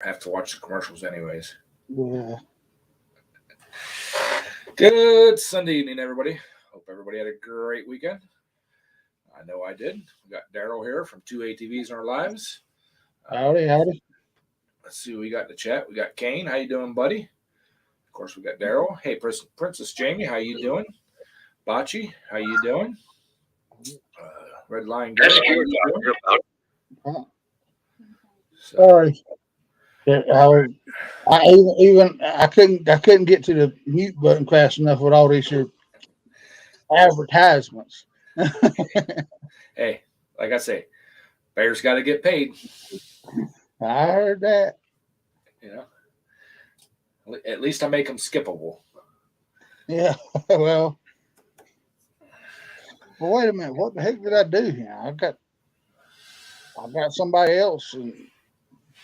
Have to watch the commercials anyways. Yeah. Good Sunday evening, everybody. Hope everybody had a great weekend. I know I did. We got Daryl here from 2 ATVs in our lives. Howdy. Let's see what we got in the chat. We got Kane. How you doing, buddy? Of course, we got Daryl. Hey, Princess Jamie. How you doing? Bocce. How you doing? Red Lion Gary. How you doing? Sorry. I couldn't get to the mute button fast enough with all these your advertisements. Hey, like I say, Bears got to get paid. I heard that. You know, at least I make them skippable. Yeah. Well, wait a minute. What the heck did I do here? I got somebody else and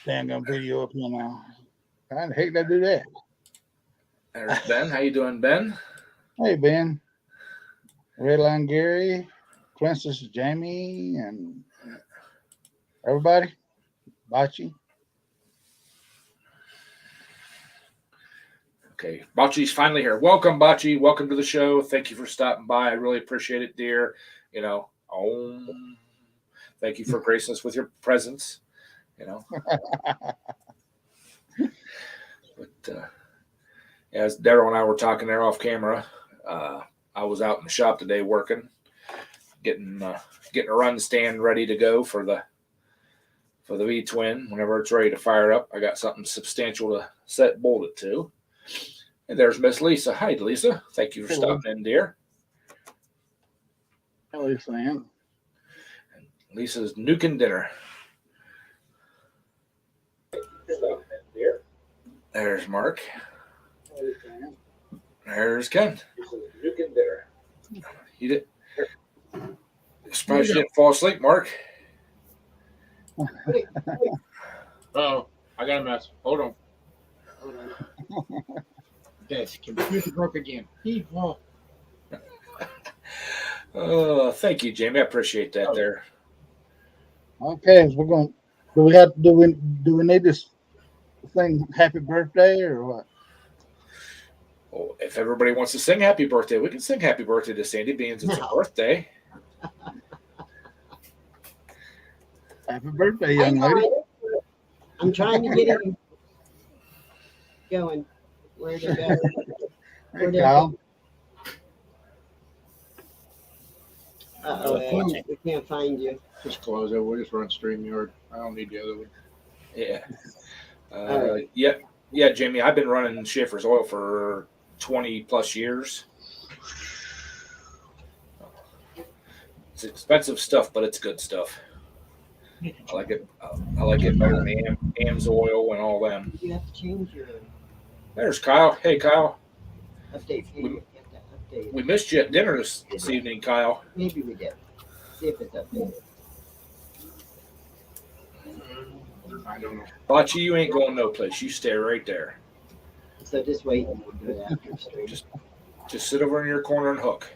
dang video up here now. How the heck did I do that? There's Ben. How you doing, Ben? Hey, Ben. Redline Gary, Princess Jamie, and everybody. Bocce. Okay, Bocce's finally here. Welcome, Bocce. Welcome to the show. Thank you for stopping by. I really appreciate it, dear. You know, thank you for gracing us with your presence. You know, but as Daryl and I were talking there off camera, I was out in the shop today working, getting a run stand ready to go for the V twin. Whenever it's ready to fire up, I got something substantial to set bolt it to. And there's Miss Lisa. Hi, Lisa. Thank you for stopping in, dear. Hello, Sam. Lisa's nuking dinner. There's Mark. There's Ken. Nuking dinner. You did. Surprised you didn't fall asleep, Mark. Oh, I got a mess. Hold on. This computer broke again. Oh, thank you, Jamie. I appreciate that. There. Okay, so we're going. Do we need this thing? Happy birthday or what? Well, if everybody wants to sing happy birthday, we can sing happy birthday to Sandy, being it's a birthday. Happy birthday, young lady. I'm trying to get him going. Where to go? Hey, Kyle. We can't find you. Just close it. We'll just run StreamYard. I don't need the other one. Yeah. Right. Yeah, Jamie. I've been running Schaefer's oil for 20 plus years. It's expensive stuff, but it's good stuff. I like it. I like it better than AM's oil and all them. You have to change your There's Kyle. Hey, Kyle. update. We missed you at dinner this evening, Kyle. Maybe we did. See if it's updated. I don't know. Bocce, you ain't going no place. You stay right there. So just wait and we'll do it after stream. Just sit over in your corner and hook.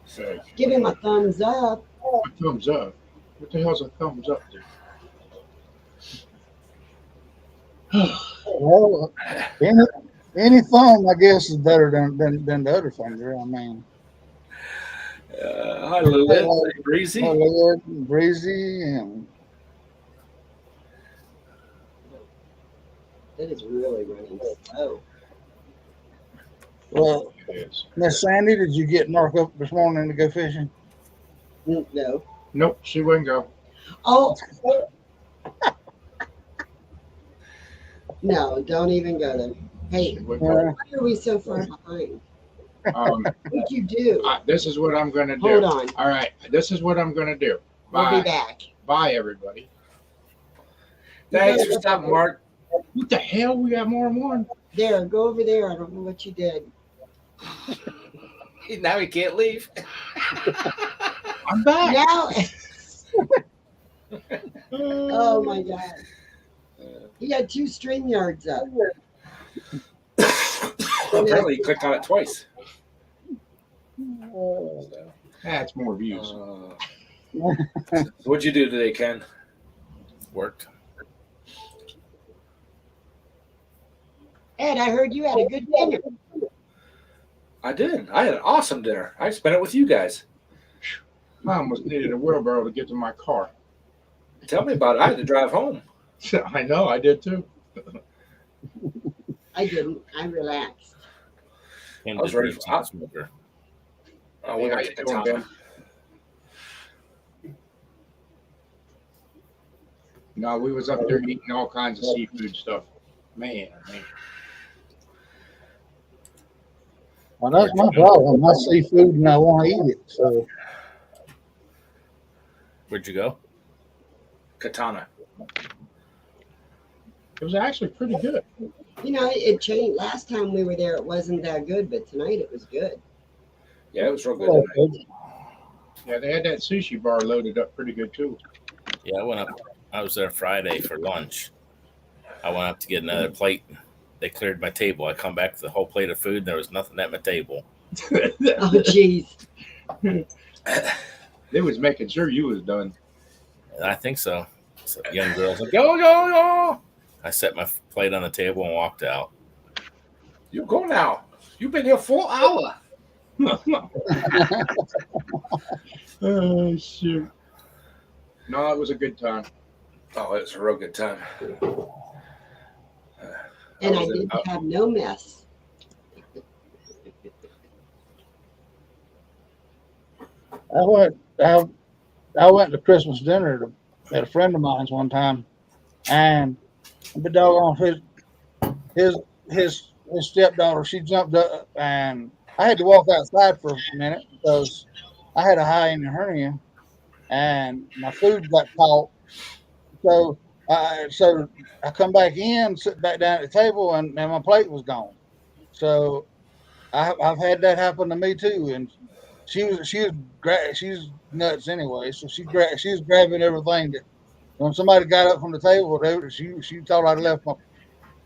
So Give him a thumbs up. A thumbs up. What the hell's a thumbs up do? Well, any thumb, I guess, is better than the other finger. I mean, hi, Lilith. Breezy. Lilith, Breezy, and That is really running slow. well, Yes. Miss Sandy, did you get Mark up this morning to go fishing? No. Nope, she wouldn't go. Oh. No, don't even go there. Hey, She wouldn't go. why are we so far behind? What What'd you do? this is what I'm going to do. Hold on. All right, this is what I'm going to do. We'll Bye. be back. Bye, everybody. Thanks for stopping, Mark. What the hell? We got more than one. There, go over there. I don't know what you did. Now he can't leave. I'm back. Now. Oh my God. He had 2 string yards up. Apparently, he clicked on it twice. That's more views. What'd you do today, Ken? Worked. Ed, I heard you had a good dinner. I did. I had an awesome dinner. I spent it with you guys. I almost needed a wheelbarrow to get to my car. Tell me about it. I had to drive home. I know, I did too. I didn't. I relaxed. And I was the ready great for- cheese smoker. Oh, we Hey, how went you to doing, Katana. Ben? No, we was up there eating all kinds of seafood stuff. Man, man. Well, that's my problem. I see food and I want to eat it. So Where'd you go? Katana. It was actually pretty good. You know, it changed. Last time we were there, it wasn't that good, but tonight it was good. Yeah, it was real good. well, Tonight. Yeah, they had that sushi bar loaded up pretty good too. Yeah, I went up. I was there Friday for lunch. I went up to get another plate. They cleared my table. I come back with a whole plate of food, and there was nothing at my table. Oh, jeez. They was making sure you was done. And I think so. So young girls like, go, go, go. I set my plate on the table and walked out. You go now. You've been here 4 hours. Oh shoot! No, it was a good time. Oh, it was a real good time. And I was in- didn't have no mess. I went to Christmas dinner at a friend of mine's one time, and the doggone his stepdaughter, she jumped up, and I had to walk outside for a minute because I had a high end hernia, and my food got caught. So I come back in, sit back down at the table, and my plate was gone. So I've had that happen to me too, and she's nuts anyway. So she was grabbing everything that when somebody got up from the table, she thought I'd left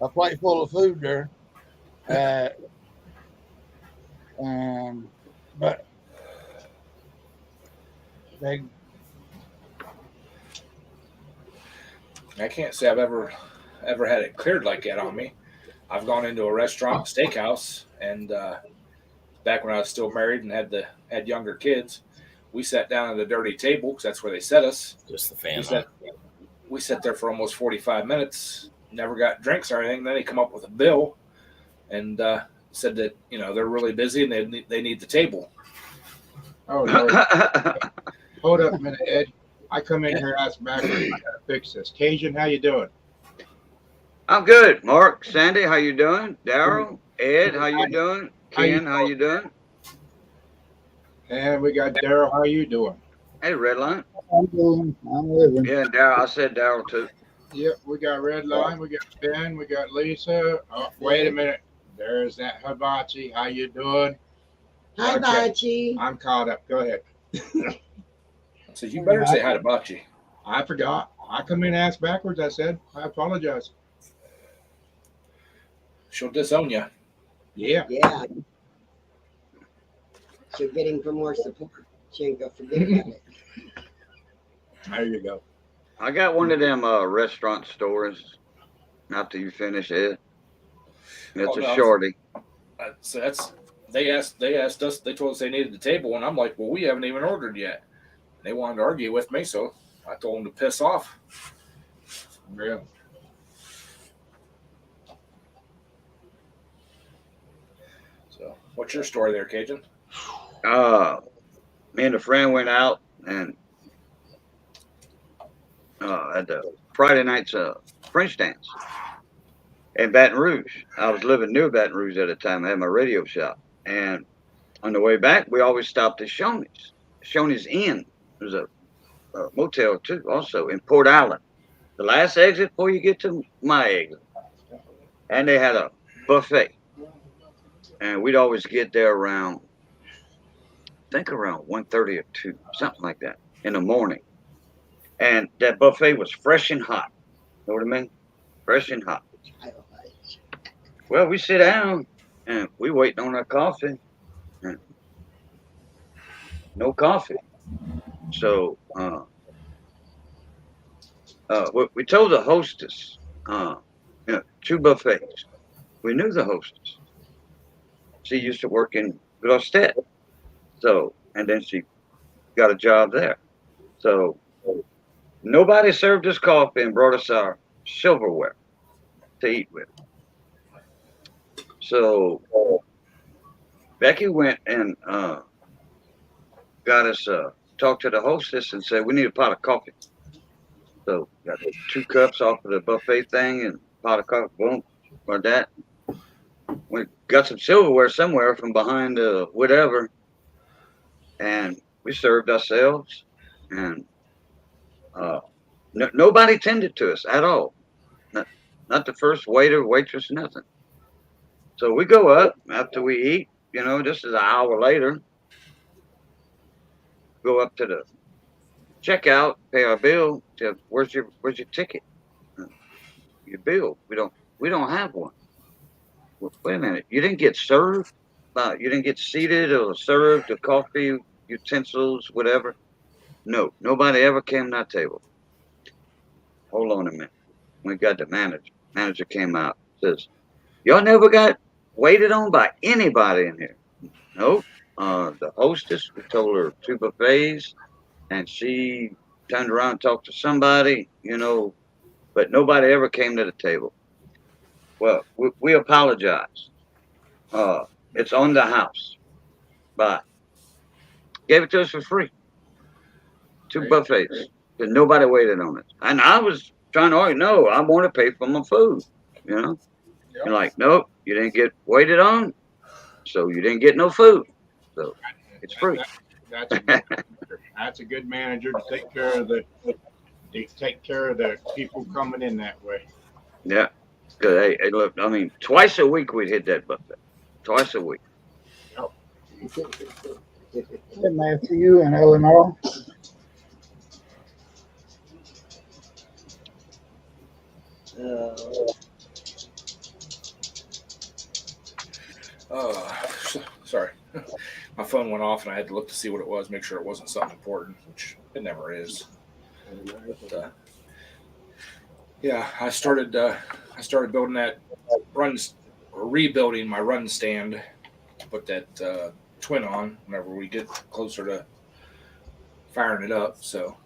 a plate full of food there. But they I can't say I've ever had it cleared like that on me. I've gone into a restaurant, steakhouse, and back when I was still married and had younger kids, we sat down at a dirty table because that's where they set us. Just the fan. We sat there for almost 45 minutes, never got drinks or anything. Then they come up with a bill and said that they're really busy and they need the table. Oh Lord. Hold up a minute, Ed. I come in here, ask backwards. I gotta fix this. Cajun, how you doing? I'm good. Mark, Sandy, how you doing? Daryl, Ed, how you doing? Ken, how you doing? And we got Daryl. How you doing? Hey, Redline. I'm living. Yeah, Daryl. I said Daryl too. Yep, we got Redline. We got Ben. We got Lisa. Oh, wait a minute. There's that hibachi. How you doing? Hi, Okay. Bachi. I'm caught up. Go ahead. So you better say hi to Bachi. I forgot. I come in ask backwards. I said, I apologize. She'll disown you. Yeah. Yeah. She'll get him for more support. She ain't gonna forget about it. There you go. I got one of them restaurant stores. After you finish it, it's Oh, a no. shorty. So they asked us. They told us they needed the table, and I'm like, well, we haven't even ordered yet. They wanted to argue with me, so I told them to piss off. Yeah. So, what's your story there, Cajun? Me and a friend went out and at the Friday night's French dance in Baton Rouge. I was living near Baton Rouge at the time. I had my radio shop, and on the way back, we always stopped at Shoney's. Shoney's Inn. There's a motel too, also in Port Island. The last exit before you get to my exit, and they had a buffet, and we'd always get there around, I think around 1:30 or 2, something like that, in the morning. And that buffet was fresh and hot. Know what I mean? Fresh and hot. Well, we sit down and we waiting on our coffee. And no coffee. So We told the hostess, you know, 2 buffets. We knew the hostess. She used to work in Grosstedt. So, and then she got a job there. So nobody served us coffee and brought us our silverware to eat with. So Becky went and got us talked to the hostess and said we need a pot of coffee. So got 2 cups off of the buffet thing and pot of coffee. Boom, like that. We got some silverware somewhere from behind whatever, and we served ourselves. And nobody tended to us at all. Not the first waiter, waitress, nothing. So we go up after we eat. You know, this is an hour later. Go up to the checkout, pay our bill. To, where's your ticket? Your bill. We don't have one. Well, wait a minute. You didn't get served. You didn't get seated or served the coffee utensils, whatever. No, nobody ever came to that table. Hold on a minute. We got the manager. Manager came out. Says, y'all never got waited on by anybody in here. Nope. The hostess, we told her 2 buffets, and she turned around and talked to somebody, you know, but nobody ever came to the table. Well, we apologize. It's on the house. Bye. Gave it to us for free. 2 buffets. Because nobody waited on it. And I was trying to argue, no, I want to pay for my food. You know? Yep. You're like, nope, you didn't get waited on, so you didn't get no food. So it's free. That's a good manager to take care of the people coming in that way. Yeah. Because, hey, look, I mean, twice a week we'd hit that buffet. Twice a week. Hey, Matthew and Eleanor. Sorry. My phone went off and I had to look to see what it was, make sure it wasn't something important, which it never is. But, yeah, I started building that rebuilding my run stand to put that twin on whenever we get closer to firing it up. So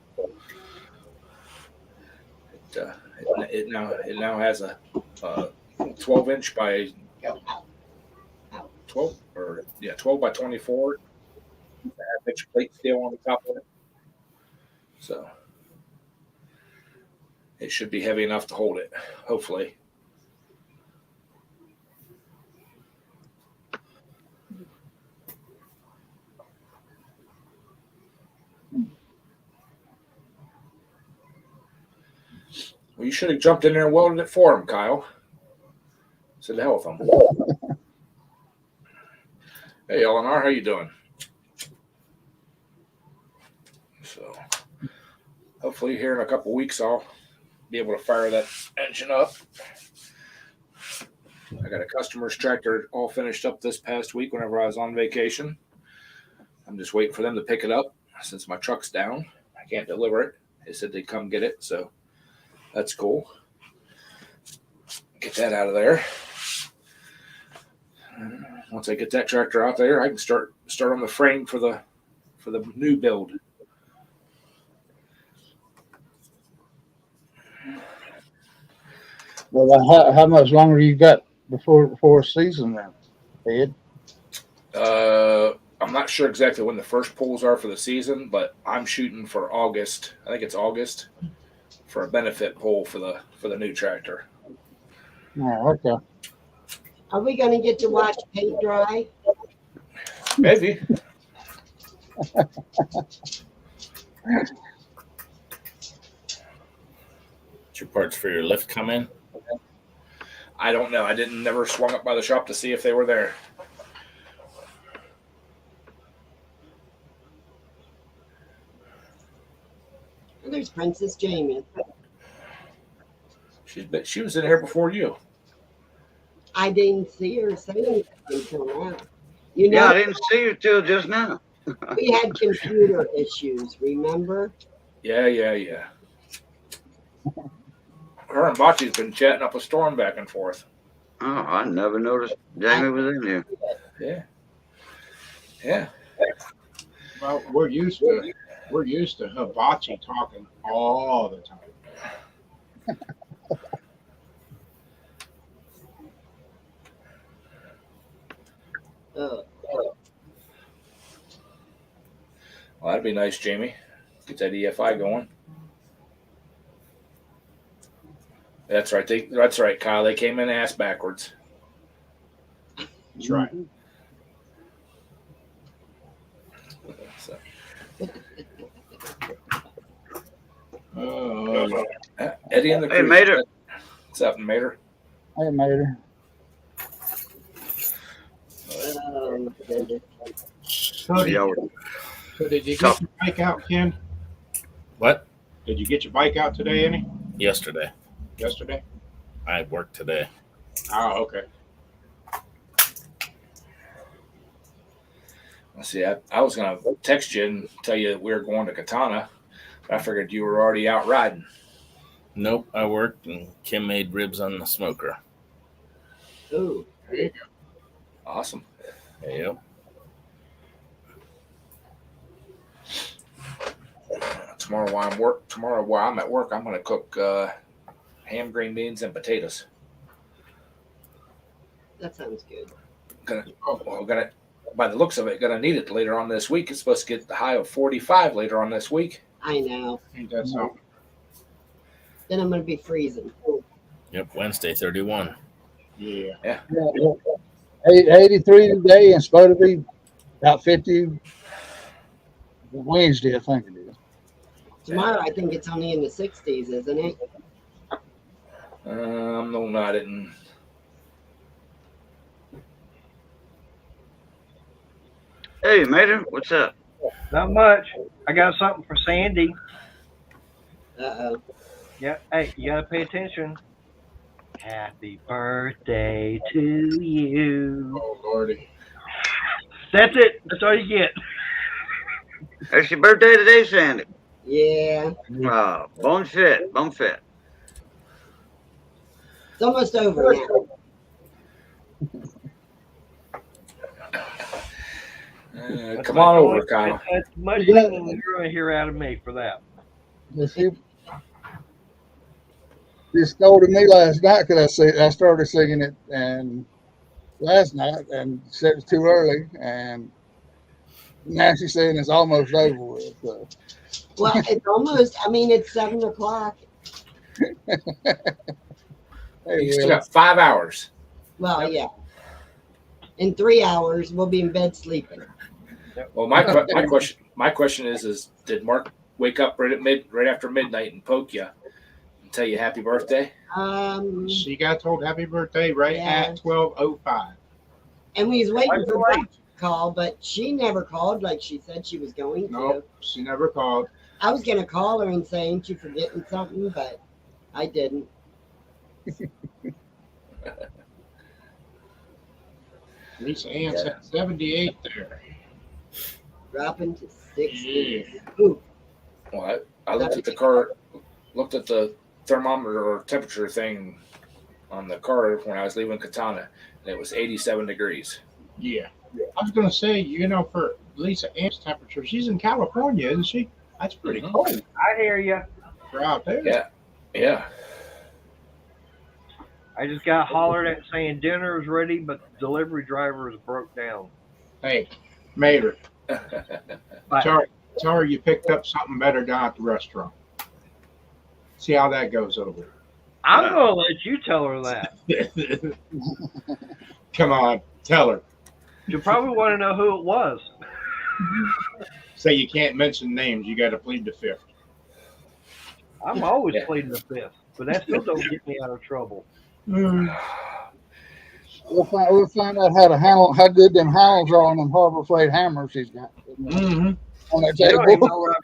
it now has a 12-inch by 12 by 24 half-inch plate steel on the top of it. So it should be heavy enough to hold it, hopefully. Well, you should have jumped in there and welded it for him, Kyle. Said the hell with him. Hey, Eleanor, how you doing? So, hopefully here in a couple weeks I'll be able to fire that engine up. I got a customer's tractor all finished up this past week whenever I was on vacation. I'm just waiting for them to pick it up since my truck's down. I can't deliver it. They said they'd come get it, so that's cool. Get that out of there. Once I get that tractor out there, I can start on the frame for the new build. Well, how much longer you got before season then, Ed? I'm not sure exactly when the first pulls are for the season, but I'm shooting for August. I think it's August for a benefit pull for the new tractor. Oh, okay. Are we going to get to watch paint dry? Maybe. Did your parts for your lift come in? I don't know. I never swung up by the shop to see if they were there. Well, there's Princess Jamie. She was in here before you. I didn't see her say anything until now. You know, Yeah, I didn't see you till just now. we had computer issues, remember? Yeah. Her and Bocce's been chatting up a storm back and forth. Oh, I never noticed Jamie was in here. Yeah. Yeah. Well, we're used to Hibachi talking all the time. Oh, Well, that'd be nice, Jamie. Get that EFI going. That's right. That's right, Kyle. They came in ass backwards. That's right. So, Eddie and the Hey, crew. Mater. What's up, Mater? Hey, Mater. my goodness. So did you get your bike out, Ken? What? Did you get your bike out today, any? Yesterday. Yesterday? I worked today. Oh, okay. Let's see. I was gonna text you and tell you we were going to Katana, but I figured you were already out riding. Nope, I worked and Kim made ribs on the smoker. Ooh. There you go. Awesome. Yep. Tomorrow while I'm at work, I'm gonna cook ham, green beans, and potatoes. That sounds good. Gonna by the looks of it, gonna need it later on this week. It's supposed to get the high of 45 later on this week. I know. Ain't that something? Then I'm going to be freezing. Yep, Wednesday 31. Yeah. Yeah, 83 today and supposed to be about 50 Wednesday, I think it is. Tomorrow, I think it's only in the 60s, isn't it? No, I didn't. Hey, Mater, what's up? Not much. I got something for Sandy. Uh-oh. Yeah. Hey, you gotta pay attention. Happy birthday to you. Oh, Lordy. That's it. That's all you get. It's your birthday today, Sandy. Yeah. Bon fit, bon fit. It's almost over now. Come on over, Kyle. That's much more than you're going to hear out of me for that. She scolded me last night because I started singing it and last night and said it's too early, and now she's saying it's almost over with. So. Well, it's almost, it's 7 o'clock. You still got 5 hours. Well, yeah. In 3 hours, we'll be in bed sleeping. Well, my question is did Mark wake up right after midnight and poke you and tell you happy birthday? She got told happy birthday right at 12:05. And we was waiting for Brooke to call, but she never called like she said she was going to. Nope, she never called. I was gonna call her and say, "Ain't you forgetting something?" But I didn't. Lisa Ann's at 78 there. Dropping to 60. Yeah. Ooh. Well, I looked at the car, looked at the thermometer or temperature thing on the car when I was leaving Katana, and it was 87 degrees. Yeah. I was going to say, for Lisa Ann's temperature, she's in California, isn't she? That's pretty cold I hear you. for out there. Yeah. I just got hollered at saying dinner is ready, but the delivery driver is broke down. Hey, Mater, But tell her you picked up something better down at the restaurant. See how that goes over. I'm going to let you tell her that. Come on, tell her. You'll probably want to know who it was. Say you can't mention names. You got to plead the fifth. I'm always pleading the fifth, but that still don't get me out of trouble. We'll find out how good them handles are on them Harbor Freight hammers she's got Mm-hmm. on that You don't even table. know where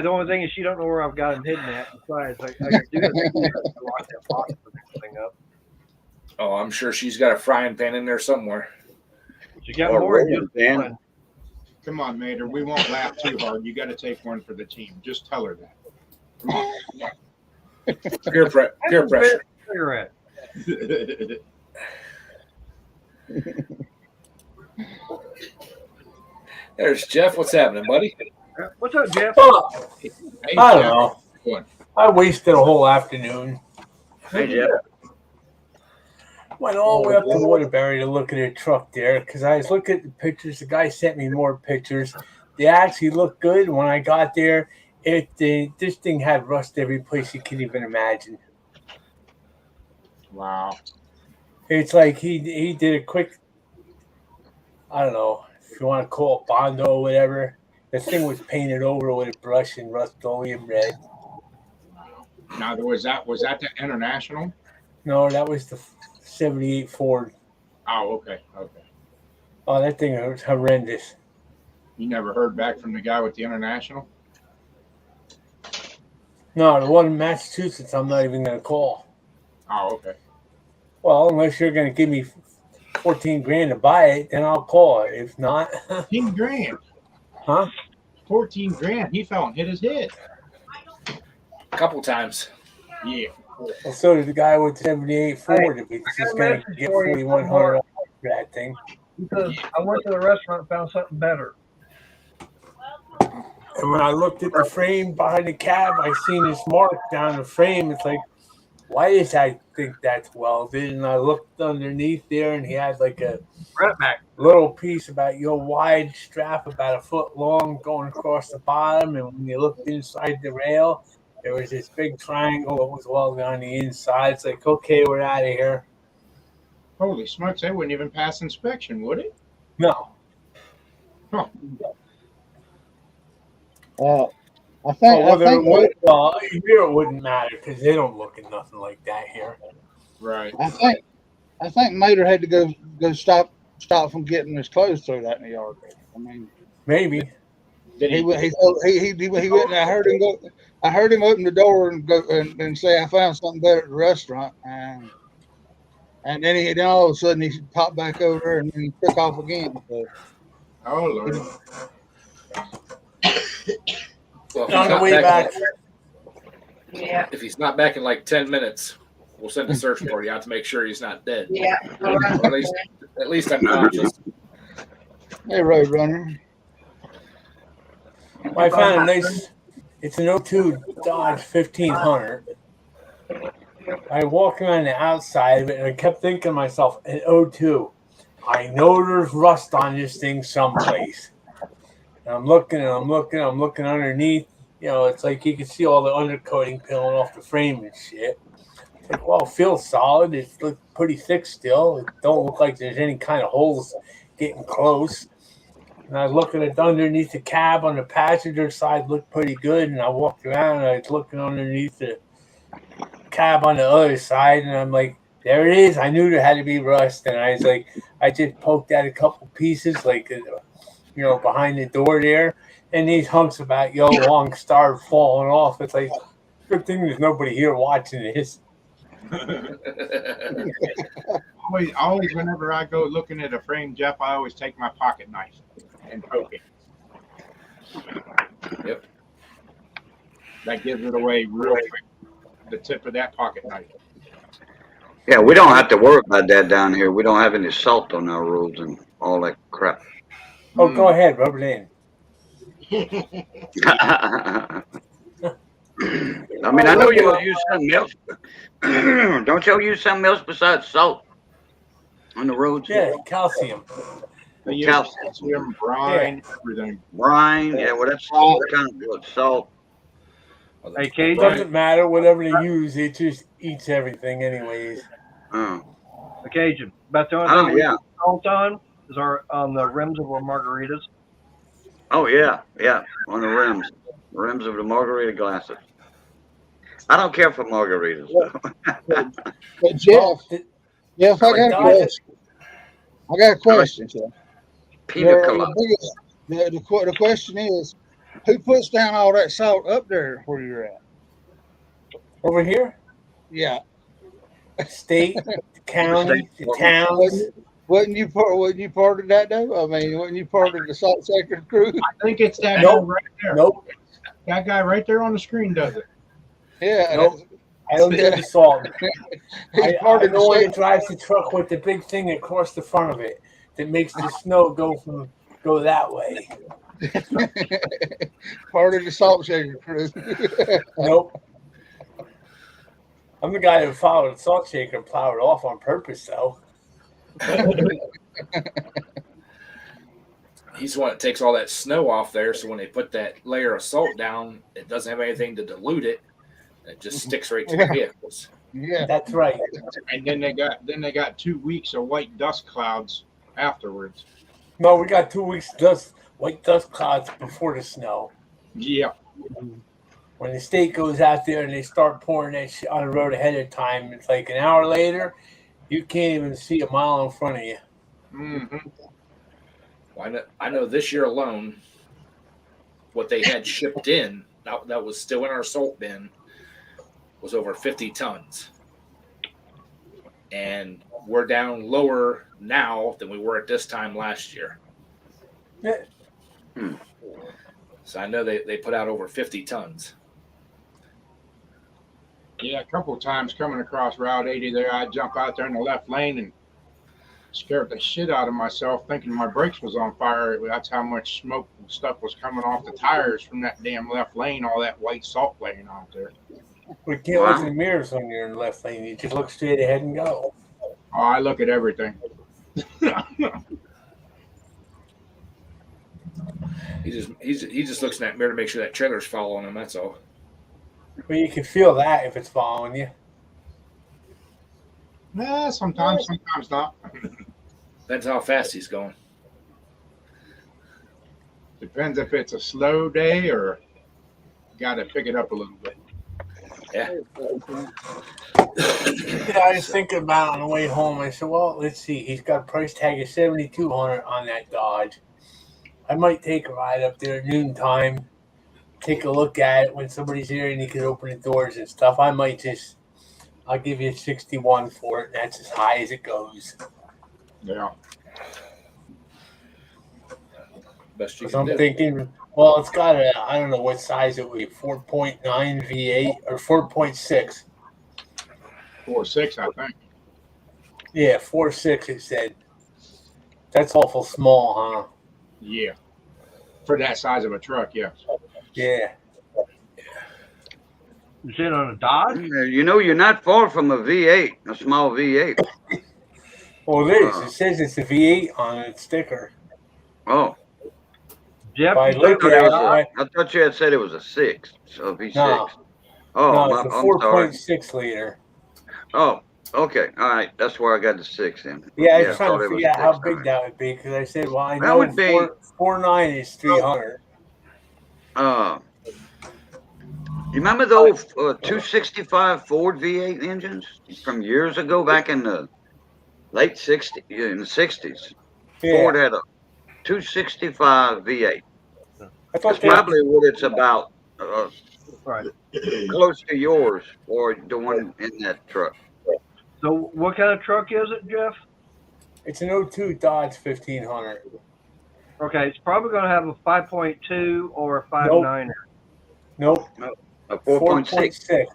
the only thing is she don't know where I've got them hidden at. Besides, I can do that to lock that box for this thing up. Oh, I'm sure she's got a frying pan in there somewhere. She got Or more than rolling just pin. one. Come on, Mater. We won't laugh too hard. You got to take one for the team. Just tell her that. Come on. Peer pressure. Cigarette. There's Jeff. What's happening, buddy? What's up, Jeff? Hey, I don't Jeff. know. What? I wasted a whole afternoon. Hey, Jeff. Went all the way up to Waterbury to look at a truck there because I was looking at the pictures. The guy sent me more pictures. They actually looked good. When I got there, this thing had rust every place you can even imagine. Wow. It's like he did a quick, I don't know if you want to call it Bondo or whatever. The thing was painted over with a brush in Rust-Oleum red. Now, was that the International? No, that was the 78 Ford. Oh, okay. Okay. Oh, that thing was horrendous. You never heard back from the guy with the International? No, the one in Massachusetts, I'm not even going to call. Oh, okay. Well, unless you're going to give me 14 grand to buy it, then I'll call it. If not, 14 grand. huh? 14 grand. He fell and hit his head. A couple times. Yeah. Well, so did the guy with 78 Ford. If he's just going to get for you. $4,100 for that thing. Because I went to the restaurant and found something better. And when I looked at the frame behind the cab, I seen this mark down the frame. It's like, why does I think that's welded? And I looked underneath there, and he had like a Right back. little piece about your wide strap, about a foot long, going across the bottom. And when you looked inside the rail, there was this big triangle that was welded on the inside. It's like, okay, we're out of here. Holy smokes, that wouldn't even pass inspection, would it? No. Huh. I think Well, here it wouldn't matter because they don't look at nothing like that here. Right. I think Mater had to go stop from getting his clothes through that in the yard. I mean, Maybe. Did he he? went. He went. And I heard him go. I heard him open the door and go and say, "I found something better at the restaurant." And then all of a sudden he popped back over and then took off again. So, Oh, Lord. Well, if On he's the not way back. Yeah. If he's not back in like 10 minutes, we'll send a search party out to make sure he's not dead. Yeah. Or at least unconscious. hey, Roadrunner. I found a nice, it's an 02 Dodge 1500. I walked around the outside of it and I kept thinking to myself, an 02, I know there's rust on this thing someplace. And I'm looking underneath. You know, it's like you can see all the undercoating peeling off the frame and shit. It's like, well, it feels solid. It looks pretty thick still. It don't look like there's any kind of holes getting close. And I was looking at underneath the cab on the passenger side, looked pretty good. And I walked around and I was looking underneath the cab on the other side, and I'm like, there it is. I knew there had to be rust. And I was like, I just poked at a couple pieces, like, behind the door there. And these hunks about long started falling off. It's like, good thing there's nobody here watching this. Always, whenever I go looking at a frame, Jeff, I always take my pocket knife and poke it. Yep. That gives it away real quick. The tip of that pocket knife. Yeah, we don't have to worry about that down here. We don't have any salt on our roads and all that crap. Oh, go ahead, rub it in. I mean, I know you'll use something else. Don't y'all use something else besides salt on the roads? Yeah, calcium. They use Calcium. calcium, brine, everything. Brine, yeah, well, that's kind of good. Salt. Hey, It Cajun. doesn't matter, whatever they use, it just eats everything anyways. Cajun. About the only Oh, thing we yeah. use salt on is on the rims of our margaritas. Oh, yeah, on the rims of the margarita glasses. I don't care for margaritas. But Jeff, I got a question. Jeff. Pina colada. The question is, who puts down all that salt up there where you're at? Over here, Yeah. state, the county, the towns. Wasn't you part of that though? I mean, wasn't you part of the salt sector crew? I think it's that Nope. guy right there. Nope. That guy right there on the screen does it. Yeah. Nope. I don't do the salt. He's I part of know one the that drives the truck with the big thing across the front of it that makes the snow go that way. part of the salt shaker crew. Nope. I'm the guy who followed the salt shaker and plowed it off on purpose, though. He's the one that takes all that snow off there, so when they put that layer of salt down, it doesn't have anything to dilute it. It just sticks right to the vehicles. Yeah. That's right. And then they got 2 weeks of white dust clouds afterwards. No, we got 2 weeks white dust clouds before the snow. Yeah. When the state goes out there and they start pouring that shit on the road ahead of time, it's like an hour later, you can't even see a mile in front of you. Mm-hmm. Well, I know this year alone, what they had shipped in, that was still in our salt bin, was over 50 tons. And we're down lower now than we were at this time last year. Yeah. So I know they put out over 50 tons. Yeah, a couple of times coming across Route 80 there, I jump out there in the left lane and scared the shit out of myself thinking my brakes was on fire. That's how much smoke and stuff was coming off the tires from that damn left lane, all that white salt laying out there. We can't look in the mirrors when you're in the left lane. You just look straight ahead and go. Oh, I look at everything. He just looks in that mirror to make sure that trailer's following him. That's all. But you can feel that if it's following you. Yeah, sometimes not. Depends how fast he's going. Depends if it's a slow day or got to pick it up a little bit. Yeah. I was thinking about it on the way home. I said, well, let's see. He's got a price tag of $7,200 on that Dodge. I might take a ride up there at noontime, take a look at it when somebody's here and he can open the doors and stuff. I'll give you 61 for it. And that's as high as it goes. Yeah. Best you Because can I'm do. thinking, well, it's got I don't know what size it would be, 4.9 V8 or 4.6. 4.6, I think. Yeah, 4.6 it said. That's awful small, huh? Yeah. For that size of a truck, yes. Yeah. Is it on a Dodge? You know, you're not far from a V8, a small V8. Well, it is. It says it's a V8 on its sticker. Oh, Jeff, By you look think at it's it, a I thought you had said it was a 6, so a V6. No. Oh, No, it's a I'm sorry. 4.6 liter. Oh, okay. All right. That's where I got the 6 in. Yeah, I was I trying thought to it was figure out how 6. big that would be because I said, well, I That know would be- 4.9 is 300. You remember the old 265 Ford V8 engines from years ago, back in the late 60s, in the 60s? Yeah. Ford had a 265 V8. I That's thought probably what it's about, right. close to yours or the one in that truck. So what kind of truck is it, Jeff? it's an 02 Dodge 1500. Okay, it's probably going to have a 5.2 or a 5.9. Nope. A 4.6.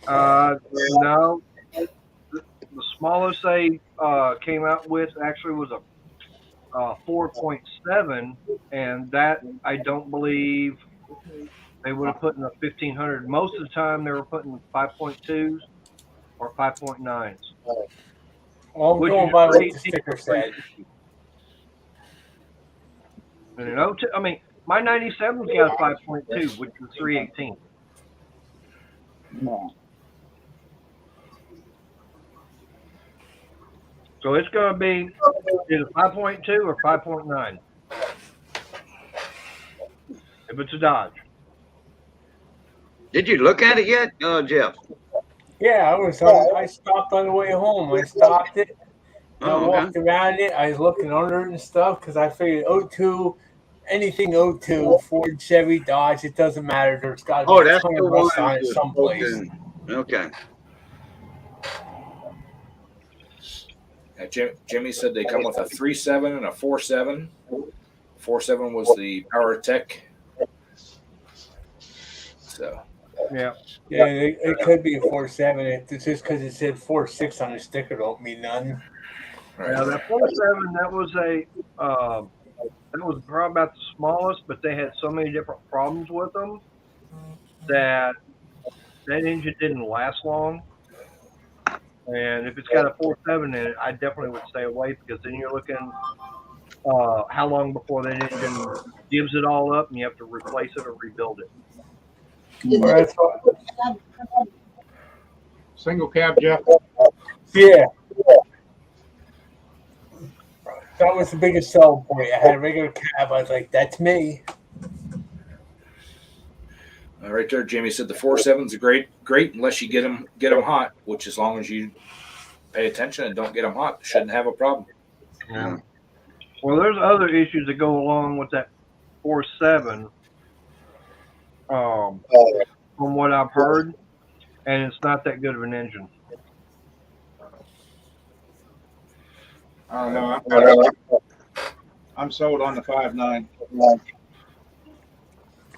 4.6. No. The smallest they came out with actually was a 4.7, and that I don't believe they would have put in a 1500. Most of the time, they were putting 5.2s or 5.9s. Well, I'm Which going is by what the 18. sticker said. And an 02, I mean, my 97's got a 5.2, which is 318. No. So it's going to be either 5.2 or 5.9. If it's a Dodge. Did you look at it yet, Jeff? Yeah, I stopped on the way home. I stopped it. And I walked around it. I was looking under it and stuff because I figured 02, anything 02, Ford, Chevy, Dodge, it doesn't matter. There's got to be a That's ton the of rust one. on it someplace. Okay. Jimmy said they come with a 3.7 and a 4.7. 4.7 was the Power Tech. So Yeah. Yeah, it could be a 4.7. It's just because it said 4.6 on the sticker don't mean nothing. Right. Yeah, that 47, that was probably about the smallest, but they had so many different problems with them that engine didn't last long. And if it's got a 4.7 in it, I definitely would stay away because then you're looking how long before that engine gives it all up and you have to replace it or rebuild it. Well, that's what, Single cab, Jeff. yeah. That was the biggest selling point. I had a regular cab. I was like, that's me. Right there, Jamie said the 4.7's a great unless you get them hot, which as long as you pay attention and don't get them hot, shouldn't have a problem. Yeah. Well, there's other issues that go along with that 4.7, from what I've heard, and it's not that good of an engine. I don't know. I'm sold on the 5.9.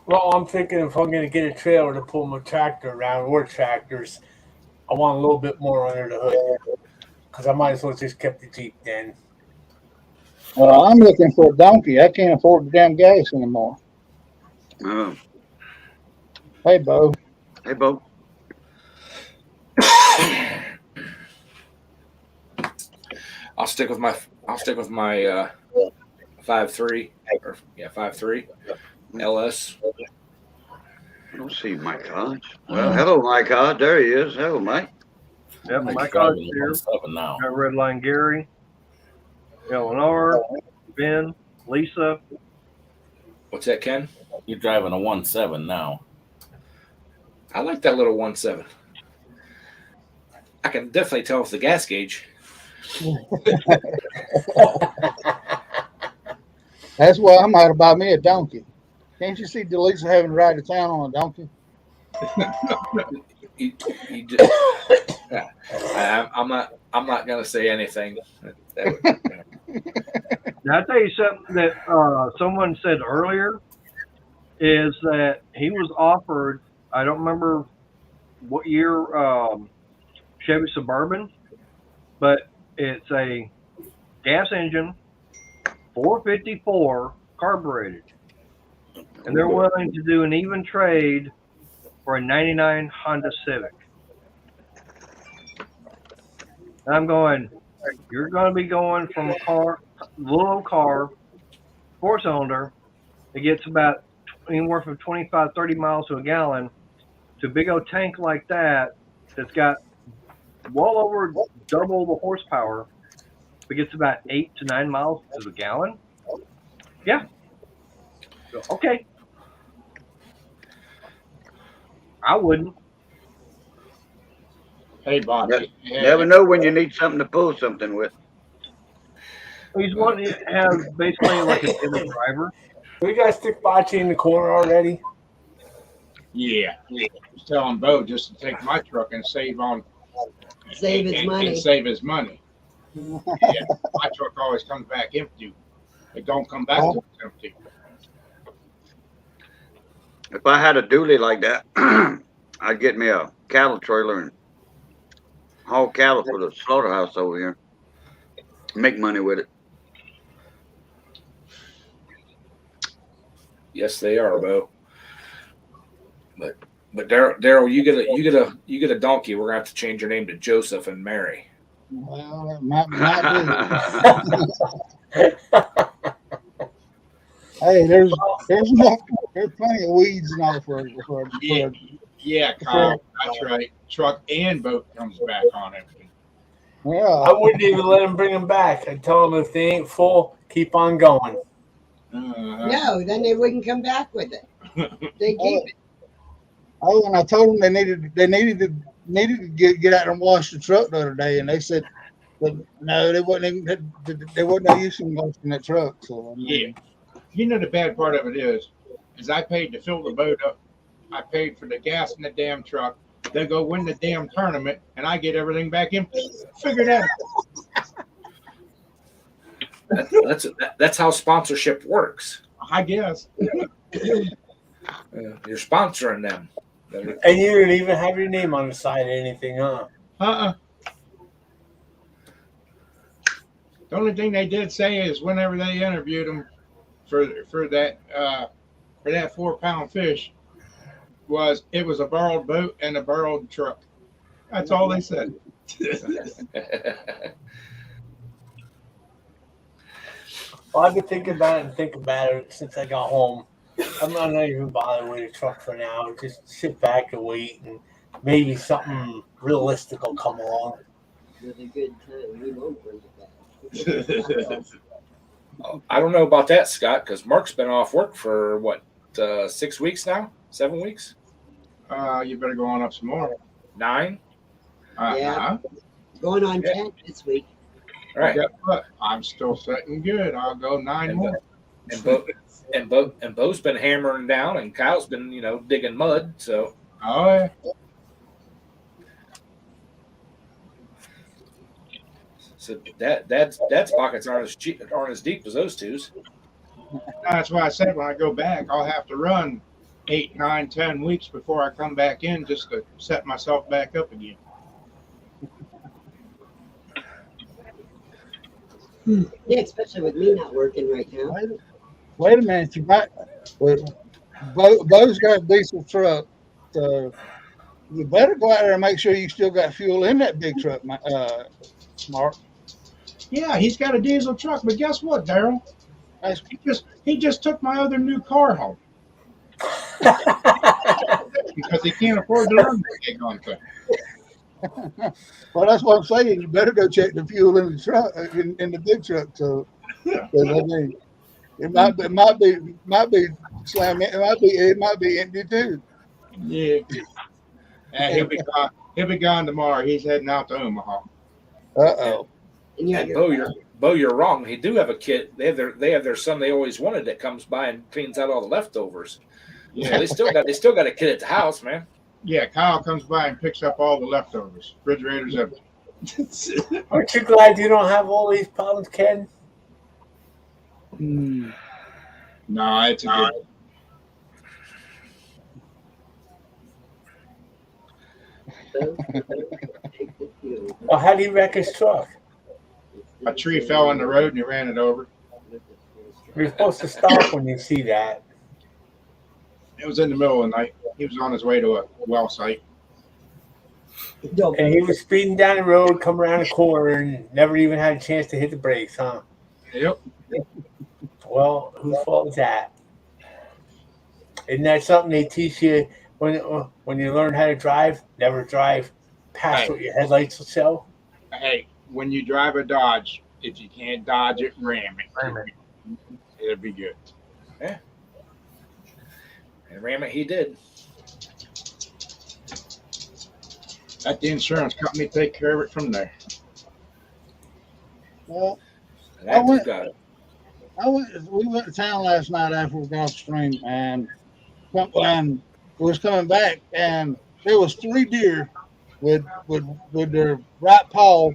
Well, I'm thinking if I'm going to get a trailer to pull my tractor around or tractors, I want a little bit more under the hood because I might as well just kept the Jeep then. Well, I'm looking for a donkey. I can't afford the damn gas anymore. Oh, Hey, Bo. hey, Bo. I'll stick with my 5.3 or 5.3 LS. I don't see Mike Hodge. Well, hello, Mike Hodge. There he is. Hello, Mike. Yep, I'm Mike driving Hodge the here. 1.7 now. Got Redline Gary, Eleanor, Ben, Lisa. What's that, Ken? You're driving a 1.7 now. I like that little 1.7. I can definitely tell it's the gas gauge. That's why I might have bought me a donkey. Can't you see Delisa having to ride to town on a donkey? I'm not gonna say anything. Now, I'll tell you something that someone said earlier is that he was offered, I don't remember what year, Chevy Suburban, but it's a gas engine, 454 carbureted. And they're willing to do an even trade for a 99 Honda Civic. And I'm going, you're going to be going from a car, little old car, 4-cylinder, it gets about anywhere from 25, 30 miles to a gallon, to a big old tank like that that's got well over double the horsepower. It gets about 8 to 9 miles to the gallon. Yeah. So, okay. I wouldn't. Hey, Bob. Never know when you need something to pull something with. He's one that has basically like a daily driver. We got stick bocce in the corner already. Yeah. I was telling Bo just to take my truck and save on Save his money. And save his money. Yeah, my truck always comes back empty. It don't come back to empty. If I had a dually like that, I'd get me a cattle trailer and haul cattle for the slaughterhouse over here. Make money with it. Yes, they are, Bo. But Daryl, you get a donkey. We're gonna have to change your name to Joseph and Mary. Well, it might be. Hey, there's plenty of weeds and all for Yeah, Kyle, that's right. Truck and boat comes back on empty. Yeah. I wouldn't even let them bring them back. I'd tell them if they ain't full, keep on going. No, then they wouldn't come back with it. They keep it. Oh, and I told them they needed to get out and wash the truck the other day, and they said that no, they wasn't no use in washing that truck. So I mean, Yeah. You know the bad part of it is I paid to fill the boat up. I paid for the gas in the damn truck. They go win the damn tournament, and I get everything back empty. Figure that out. That's how sponsorship works. I guess. You're sponsoring them. And you didn't even have your name on the side of anything, huh? The only thing they did say is whenever they interviewed him for that 4-pound fish, it was a borrowed boat and a borrowed truck. That's all they said. Well, I've been thinking about it since I got home. I'm not even bothering with a truck for now. Just sit back and wait, and maybe something realistic will come along. With a good time, we won't bring it back. I don't know about that, Scott, because Mark's been off work for what, 6 weeks now? 7 weeks? You better go on up some more. 9? Yeah. Going on 10 this week. All right. Guess what? I'm still sitting good. I'll go 9 more. And Bo's been hammering down, and Kyle's been, digging mud. So. Oh yeah. So dad's pockets aren't as deep as those two's. That's why I said when I go back, I'll have to run 8, 9, 10 weeks before I come back in just to set myself back up again. Yeah, especially with me not working right now. Wait a minute, you might. Bo's got a diesel truck, so you better go out there and make sure you still got fuel in that big truck, Mark. Yeah, he's got a diesel truck, but guess what, Daryl? He just took my other new car home because he can't afford to run that big on thing. Well, that's what I'm saying. You better go check the fuel in the truck, in the big truck. So, I mean, it might be slamming. It might be empty too. Yeah. And he'll be gone tomorrow. He's heading out to Omaha. Uh-oh. And Bo, you're wrong. They do have a kid. They have their son they always wanted that comes by and cleans out all the leftovers. Yeah, so they still got a kid at the house, man. Yeah, Kyle comes by and picks up all the leftovers. Refrigerator's empty. Aren't you glad you don't have all these problems, Ken? No, it's a good. Well, how did he wreck his truck? A tree fell in the road and he ran it over. You're supposed to stop when you see that. It was in the middle of the night. He was on his way to a well site. And he was speeding down the road, come around the corner, and never even had a chance to hit the brakes, huh? Yep. Well, whose fault is that? Isn't that something they teach you when you learn how to drive? Never drive past what your headlights will show? Hey, when you drive a Dodge, if you can't dodge it, ram it. It'll be good. Yeah. And ram it, he did. Let the insurance company take care of it from there. Well, we went to town last night after we got off the stream, and we was coming back, and there was 3 deer with their right paw,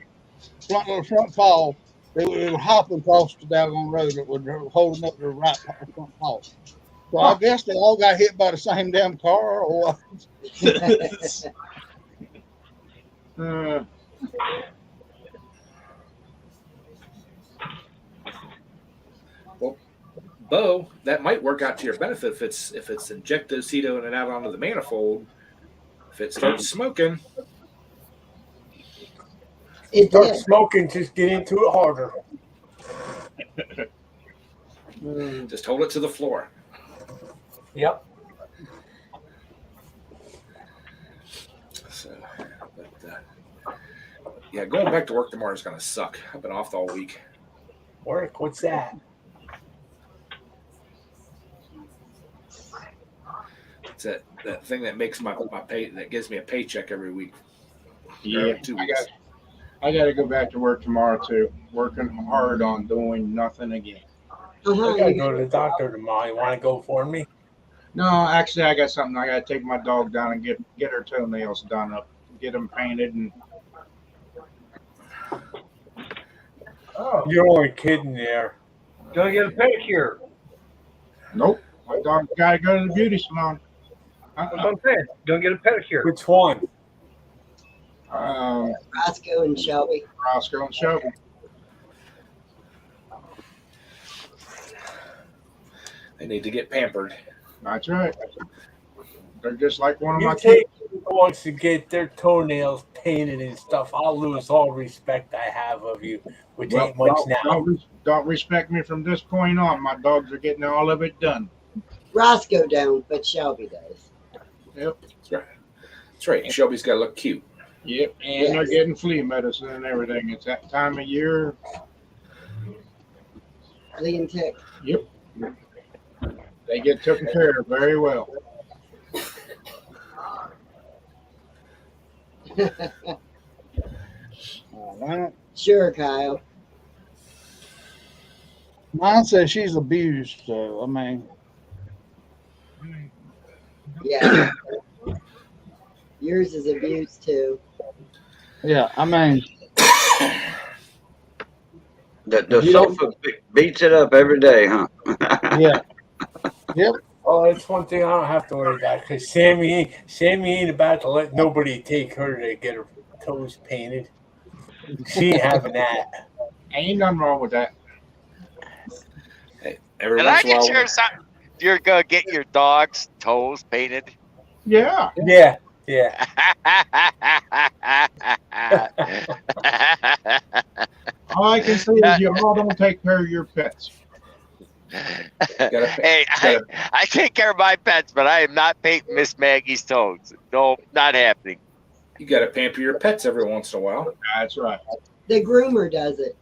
front paw. They were hopping across the doggone road that were holding up their right front paw. So I guess they all got hit by the same damn car, or what? Well, Bo, that might work out to your benefit if it's injectocito in and out onto the manifold. If it starts smoking, smoking, just get into it harder. Just hold it to the floor. Yep. So, yeah, going back to work tomorrow is going to suck. I've been off all week. Work? What's that? It's that thing that makes my pay, that gives me a paycheck every week. Yeah, 2 weeks. I got to go back to work tomorrow too. Working hard on doing nothing again. I gotta go to the doctor tomorrow. You want to go for me? No, actually, I got something. I got to take my dog down and get her toenails done up, get them painted, and. Oh, you're only kidding there. Gonna get a pedicure. Nope, my dog got to go to the beauty salon. That's what I'm saying. Gonna get a pedicure. Which one? Roscoe and Shelby. Roscoe and Shelby. They need to get pampered. That's right. They're just like one of You my take kids. dogs to get their toenails painted and stuff. I'll lose all respect I have of you, which Well, ain't much now. don't respect me from this point on. My dogs are getting all of it done. Roscoe don't, but Shelby does. Yep. That's right. That's right. Shelby's got to look cute. Yep. And they're getting flea medicine and everything. It's that time of year. Flea and tick. Yep. They get taken care of very well. Sure, Kyle. Mine says she's abused, so I mean, Yeah. Yours is abused too. yeah, I mean, The You don't- sofa beats it up every day, huh? yeah, yep. Oh, that's one thing I don't have to worry about because Sammy ain't about to let nobody take her to get her toes painted. She ain't having that. Ain't nothing wrong with that. Hey, every And I once in a can while, share some. You're gonna get your dog's toes painted. Yeah. Yeah, yeah. All I can say is you all don't take care of your pets. Hey, I take care of my pets, but I am not painting Miss Maggie's toes. No, not happening. you got to pamper your pets every once in a while. That's right. The groomer does it.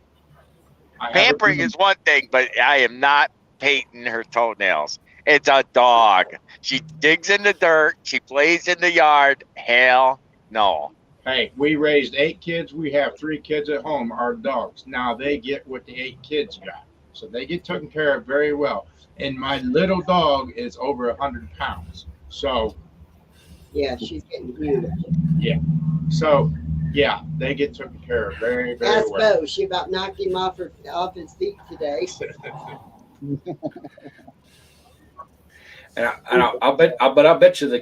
I have Pampering a- is one thing, but I am not painting her toenails. It's a dog. She digs in the dirt. She plays in the yard. Hell no. Hey, we raised 8 kids. We have 3 kids at home, our dogs. Now they get what the 8 kids got. So they get taken care of very well. And my little dog is over 100 pounds. So, Yeah, she's getting huge. yeah, they get taken care of very, very Ask well. Bo. She about knocked him off his feet today. And I'll bet you the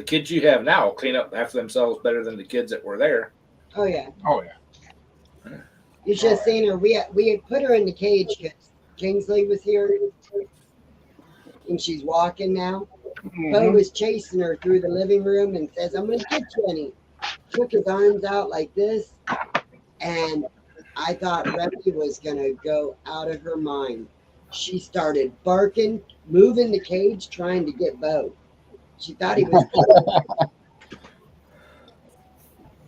kids you have now will clean up after themselves better than the kids that were there. Oh yeah. Oh, yeah. You should have seen her. We had put her in the cage because Kingsley was here, and she's walking now. Bo was chasing her through the living room and says, "I'm gonna get you." And he took his arms out like this, and I thought Remy was gonna go out of her mind. She started barking, moving the cage, trying to get Bo. She thought he was.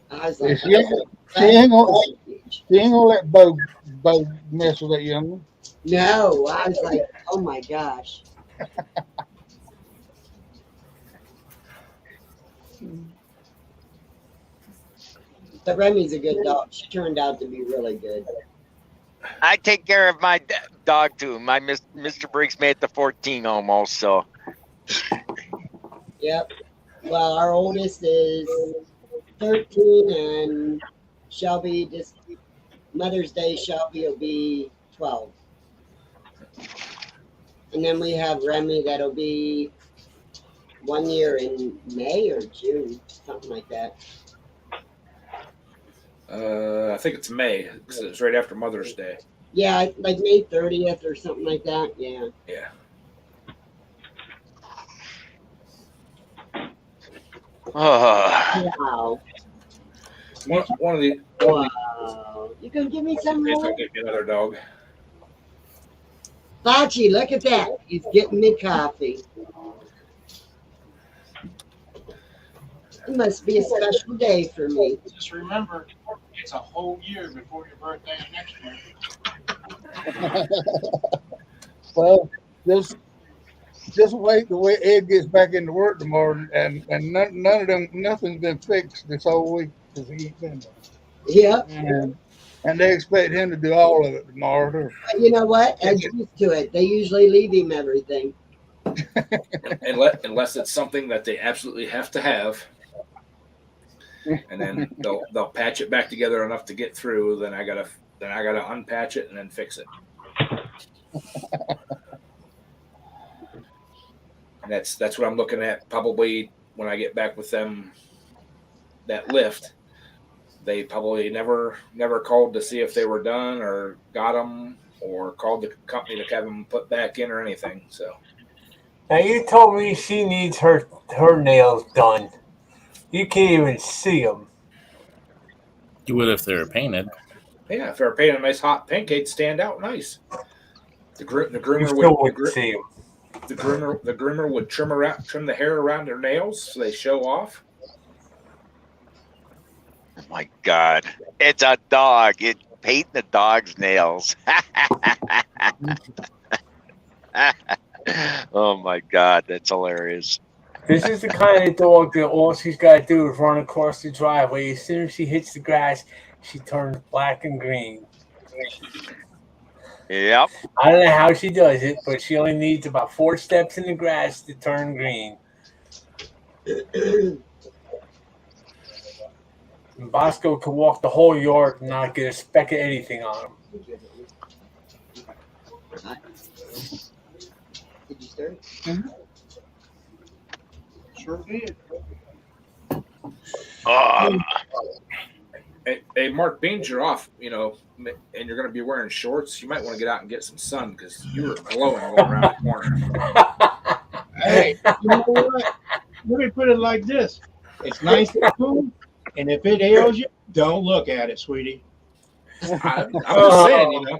I was like, She ain't gonna let Bo mess with that young one. no. I was like, oh my gosh. But Remy's a good dog. She turned out to be really good. I take care of my dog too. My Mr. Briggs made it to 14 almost. So Yep. Well, our oldest is 13, and Shelby, just Mother's Day, Shelby will be 12. And then we have Remy that'll be 1 year in May or June, something like that. I think it's May because it's right after Mother's Day. Yeah, like May 30th or something like that. Yeah. Yeah. Wow. One of the Wow. You gonna give me some kids more? will get me another dog. Fachi, look at that. He's getting me coffee. It must be a special day for me. Just remember, it's a whole year before your birthday next year. Well, just wait till Ed gets back into work tomorrow, and none of them, nothing's been fixed this whole week because he ain't been Yep. there. And they expect him to do all of it tomorrow. But you know what? Ed's used to it. They usually leave him everything. Unless it's something that they absolutely have to have, and then they'll patch it back together enough to get through. Then I gotta unpatch it and then fix it. And that's what I'm looking at. Probably when I get back with them that lift, they probably never called to see if they were done or got them or called the company to have them put back in or anything. So Now you told me she needs her nails done. You can't even see them. You would if they were painted. yeah, if they're painted a nice hot pink, they'd stand out nice. The You groomer still would wouldn't see them. the groomer would trim the hair around their nails so they show off. Oh my God. It's a dog. It's painting the dog's nails. Oh my God. That's hilarious. This is the kind of dog that all she's got to do is run across the driveway. As soon as she hits the grass, she turns black and green. Yep. I don't know how she does it, but she only needs about 4 steps in the grass to turn green. And Bosco could walk the whole yard and not get a speck of anything on him. Did you start? Sure did. Hey, Mark, beans you're off, and you're going to be wearing shorts. You might want to get out and get some sun because you were glowing going around the corner. Hey, you know what? Let me put it like this: it's nice and cool, and if it ails you, don't look at it, sweetie. I'm just saying,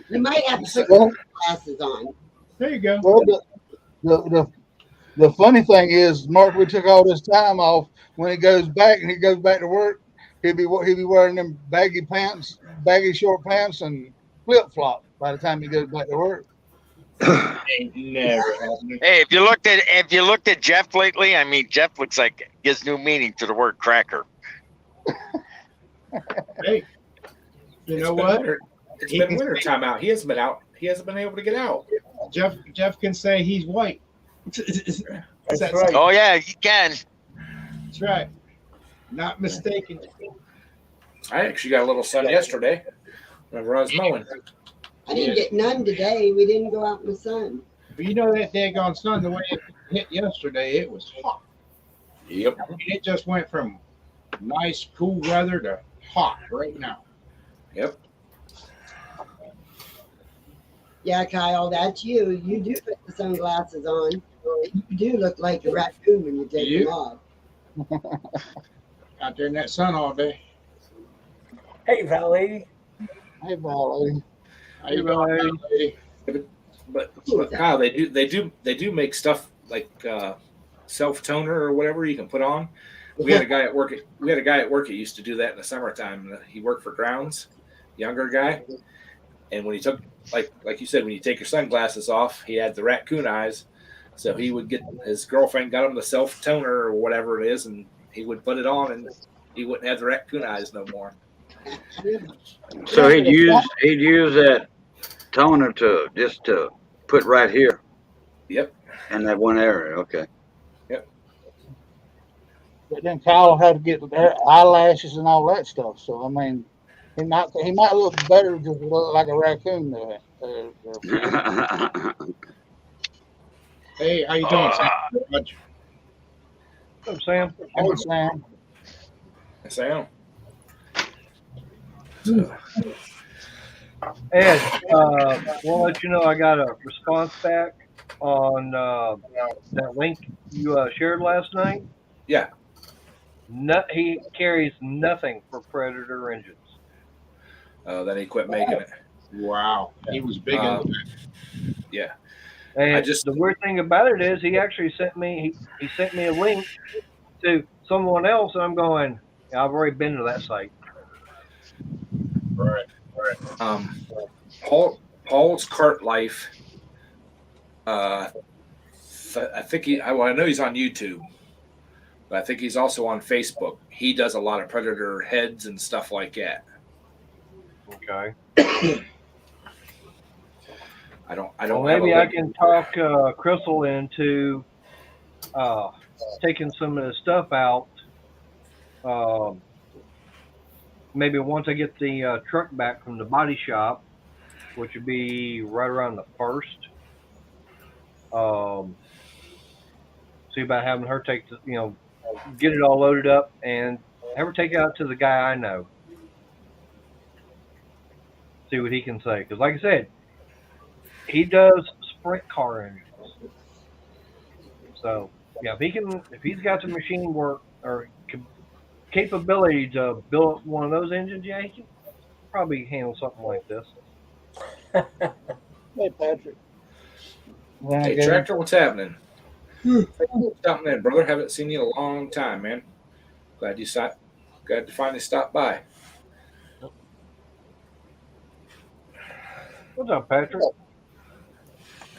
You might have to put glasses on. There you go. Well, the funny thing is, Mark, we took all this time off. When he goes back to work, he'll be wearing them baggy short pants, and flip flop by the time he goes back to work. Ain't never happened. Hey, if you looked at Jeff lately, I mean, Jeff looks like gives new meaning to the word cracker. Hey, you know what? It's been winter time out. He hasn't been out. He hasn't been able to get out. Jeff can say he's white. That's right. Oh yeah, you can. That's right. Not mistaken. I actually got a little sun yesterday whenever I was mowing. I didn't get none today. We didn't go out in the sun. But you know that daggone sun, the way it hit yesterday, it was hot. Yep. I mean, it just went from nice, cool weather to hot right now. Yep. Yeah, Kyle, that's you. You do put the sunglasses on. You do look like a raccoon when you take them off. Out there in that sun all day. Hey, Val lady. Hey, Val lady. How you doing, lady? But Kyle, they do make stuff like self toner or whatever you can put on. We had a guy at work. That used to do that in the summertime. He worked for grounds, younger guy, and when he took like you said, when you take your sunglasses off, he had the raccoon eyes. So he would get his girlfriend got him the self toner or whatever it is, and he would put it on, and he wouldn't have the raccoon eyes no more. So he'd use that toner to put right here. Yep. In that one area. Okay. Yep. But then Kyle had to get eyelashes and all that stuff. So I mean, he might look better just look like a raccoon there. Hey, how you doing, Sam? What's up, Sam? Hey, Sam. Sam. Ed, we'll let you know I got a response back on that link you shared last night. Yeah. He carries nothing for Predator engines. Then he quit making it. Wow. He was big into that. Yeah. And the weird thing about it is he actually sent me a link to someone else, and I'm going, yeah, I've already been to that site. Right. Paul's Cart Life. I think I know he's on YouTube, but I think he's also on Facebook. He does a lot of Predator heads and stuff like that. Okay. I don't. Well, maybe I can talk Crystal into taking some of the stuff out. Maybe once I get the truck back from the body shop, which would be right around the 1st. See about having her take the, get it all loaded up and have her take it out to the guy I know. See what he can say. Because like I said, he does sprint car engines. So yeah, if he's got the machine work or capability to build one of those engines, yeah, he can probably handle something like this. Hey, Patrick. Hey, Tractor, what's happening? Something in, brother. Haven't seen you in a long time, man. Glad you finally stopped by. What's up, Patrick?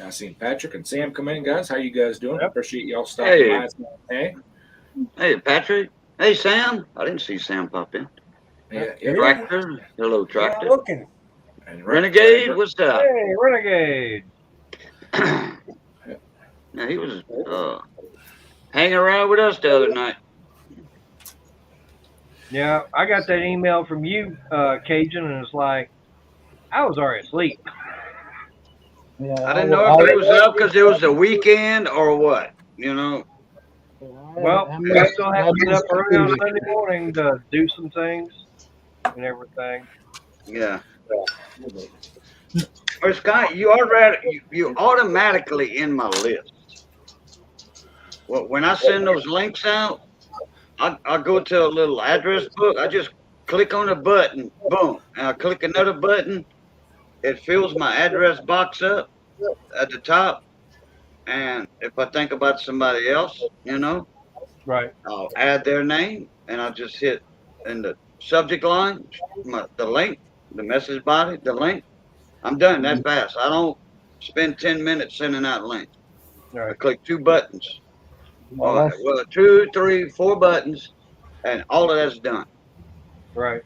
I seen Patrick and Sam come in, guys. How you guys doing? Yep. Appreciate y'all stopping by. Hey, Patrick. Hey, Sam. I didn't see Sam pop in. Yeah. Tractor. Hello, Tractor. Looking. And Renegade, what's up? Hey, Renegade. Now, he was hanging around with us the other night. Yeah, I got that email from you, Cajun, and it's like, I was already asleep. Yeah, I didn't know if it was up because it was the weekend or what, Well, I still have to get up early on Sunday morning to do some things and everything. Yeah. Well, Scott, you automatically in my list. Well, when I send those links out, I go to a little address book. I just click on a button, boom, and I click another button. It fills my address box up at the top. And if I think about somebody else, Right. I'll add their name, and I'll just hit in the subject line, the link, the message body, the link. I'm done that fast. I don't spend 10 minutes sending out links. Right. I click 2 buttons. Well, 2, 3, 4 buttons, and all of that's done. Right.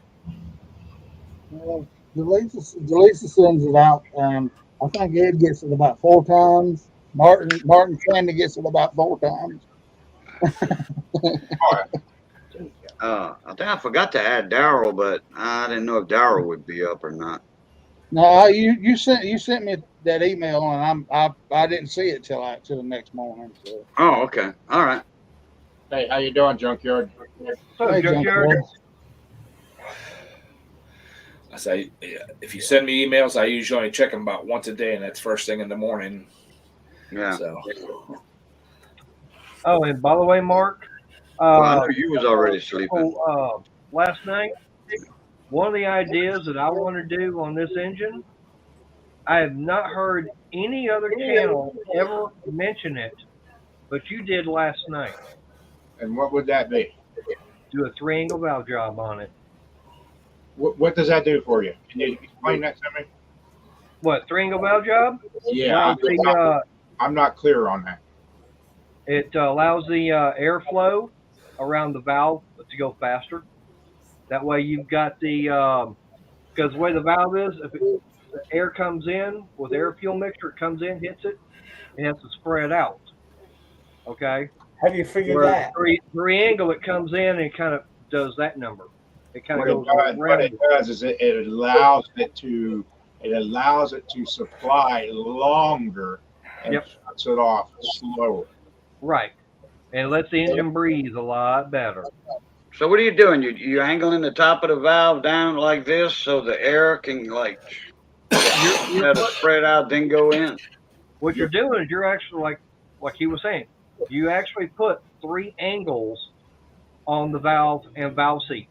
Well, Delisa sends it out, and I think Ed gets it about 4 times. Martin Sandy gets it about 4 times. I think I forgot to add Daryl, but I didn't know if Daryl would be up or not. No, you sent me that email, and I didn't see it till the next morning. So. Oh, okay, all right. Hey, how you doing, Junkyard? Hey, Junkyard. I say, if you send me emails, I usually only check them about once a day, and that's first thing in the morning. Yeah. So. Oh, and by the way, Mark. Well, I know you was already sleeping. Last night, one of the ideas that I want to do on this engine, I have not heard any other channel ever mention it, but you did last night. And what would that be? Do a 3-angle valve job on it. What does that do for you? Can you explain that to me? What, 3-angle valve job? Yeah, I'm not clear on that. It allows the airflow around the valve to go faster. That way you've got because the way the valve is, if the air comes in with air fuel mixture, it comes in, hits it, it has to spread out. Okay? How do you figure that? 3-angle, it comes in and it kind of does that number. It kind of goes around. What it does is it allows it to supply longer and shuts it off slower. Right. And it lets the engine breathe a lot better. So what are you doing? You angling the top of the valve down like this so the air can let it spread out, then go in? What you're doing is you're actually like he was saying, you actually put 3 angles on the valve and valve seat.